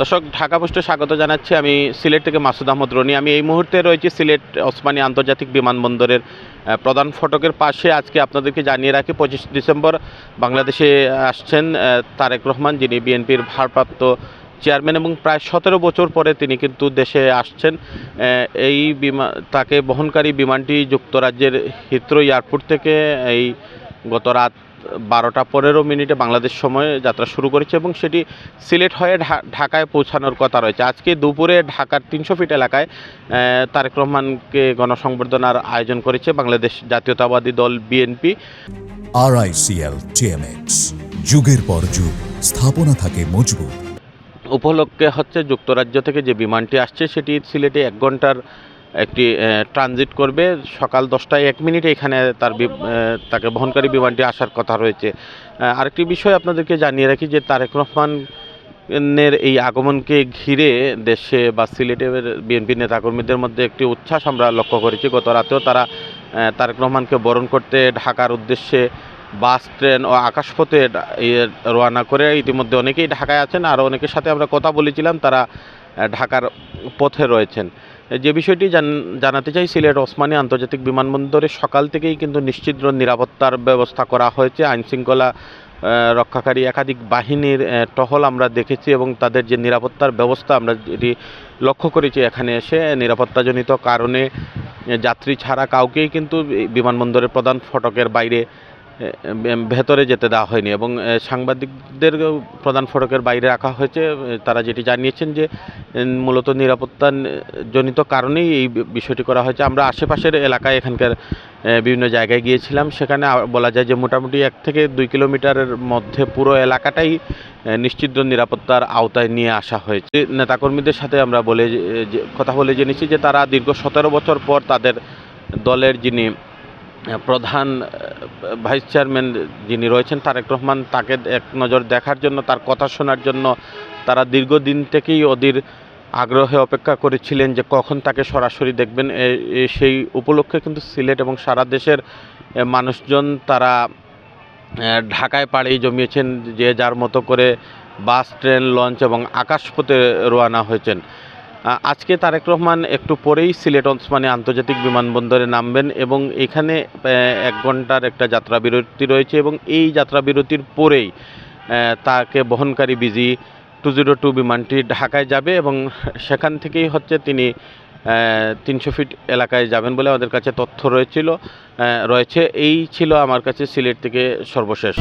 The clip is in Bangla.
দর্শক, ঢাকা পোস্টে স্বাগত জানাচ্ছি। আমি সিলেট থেকে মাসুদ আহমদ রনি। আমি এই মুহূর্তে রয়েছি সিলেট ওসমানী আন্তর্জাতিক বিমানবন্দরের প্রধান ফটকের পাশে। আজকে আপনাদেরকে জানিয়ে রাখি 25 ডিসেম্বর বাংলাদেশে আসছেন তারেক রহমান, যিনি বিএনপির ভারপ্রাপ্ত চেয়ারম্যান, এবং প্রায় 17 বছর পরে তিনি কিন্তু দেশে আসছেন। এই তাকে বহনকারী বিমানটি যুক্তরাজ্যের হিথ্রো এয়ারপোর্ট থেকে এই গত রাত 12টা 15 বাংলাদেশ সময়ে যাত্রা শুরু করেছে এবং সেটি সিলেট হয়ে ঢাকায় পৌঁছানোর কথা রয়েছে। আজকে দুপুরে ঢাকার 300 ফিট এলাকায় তারেক রহমানকে গণসংবর্ধনার আয়োজন করেছে বাংলাদেশ জাতীয়তাবাদী দল বিএনপি। RICL TMX, যুগের পর যুগ স্থাপনা থাকে মজবুত। উপলক্ষে হচ্ছে যুক্তরাজ্য থেকে যে বিমানটি আসছে সেটি সিলেটে 1 ঘন্টার একটি ট্রানজিট করবে। সকাল 10টা 1 এখানে তাকে বহনকারী বিমানটি আসার কথা রয়েছে। আরেকটি বিষয় আপনাদেরকে জানিয়ে রাখি যে তারেক রহমানের এই আগমনকে ঘিরে দেশে বা সিলেটের বিএনপি নেতাকর্মীদের মধ্যে একটি উচ্ছ্বাস আমরা লক্ষ্য করেছি। গত রাতেও তারা তারেক রহমানকে বরণ করতে ঢাকার উদ্দেশ্যে বাস, ট্রেন ও আকাশপথে রওনা করে ইতিমধ্যে অনেকেই ঢাকায় আছেন, আরও অনেকের সাথে আমরা কথা বলেছিলাম, তারা ঢাকার পথে রয়েছেন। যে বিষয়টি জানাতে চাই, সিলেট ওসমানী আন্তর্জাতিক বিমানবন্দরে সকাল থেকেই কিন্তু নিশ্চিদ্র নিরাপত্তার ব্যবস্থা করা হয়েছে। আইনশৃঙ্খলা রক্ষাকারী একাধিক বাহিনীর টহল আমরা দেখেছি এবং তাদের যে নিরাপত্তার ব্যবস্থা আমরা এটি লক্ষ্য করেছি। এখানে এসে নিরাপত্তাজনিত কারণে যাত্রী ছাড়া কাউকেই কিন্তু বিমানবন্দরের প্রধান ফটকের বাইরে ভেতরে যেতে দেওয়া হয়নি এবং সাংবাদিকদের প্রধান ফটকের বাইরে রাখা হয়েছে। তারা যেটি জানিয়েছেন যে মূলত নিরাপত্তাজনিত কারণেই এই বিষয়টি করা হয়েছে। আমরা আশেপাশের এলাকায় এখানকার বিভিন্ন জায়গায় গিয়েছিলাম, সেখানে বলা যায় যে মোটামুটি 1 থেকে 2 কিলোমিটারের মধ্যে পুরো এলাকাটাই নিশ্চিদ্র নিরাপত্তার আওতায় নিয়ে আসা হয়েছে। নেতাকর্মীদের সাথে আমরা কথা বলে জেনেছি যে তারা দীর্ঘ 17 বছর পর তাদের দলের যিনি প্রধান ভাইস চেয়ারম্যান যিনি রয়েছেন তারেক রহমান, তাকে এক নজর দেখার জন্য, তার কথা শোনার জন্য তারা দীর্ঘদিন থেকেই অধীর আগ্রহে অপেক্ষা করেছিলেন যে কখন তাকে সরাসরি দেখবেন। সেই উপলক্ষে কিন্তু সিলেট এবং সারা দেশের মানুষজন তারা ঢাকায় পাড়ি জমিয়েছেন, যে যার মতো করে বাস, ট্রেন, লঞ্চ এবং আকাশপথে রওনা হয়েছেন। আজকে তারেক রহমান একটু পরেই সিলেট ওসমানী আন্তর্জাতিক বিমানবন্দরে নামবেন এবং এখানে 1 ঘন্টার একটা যাত্রা বিরতি রয়েছে এবং এই যাত্রা বিরতির পরেই তাকে বহনকারী BG-202 বিমানটি ঢাকায় যাবে এবং সেখান থেকেই হচ্ছে তিনি 300 ফিট এলাকায় যাবেন বলে আমাদের কাছে তথ্য রয়েছে। এই ছিল আমার কাছে সিলেট থেকে সর্বশেষ।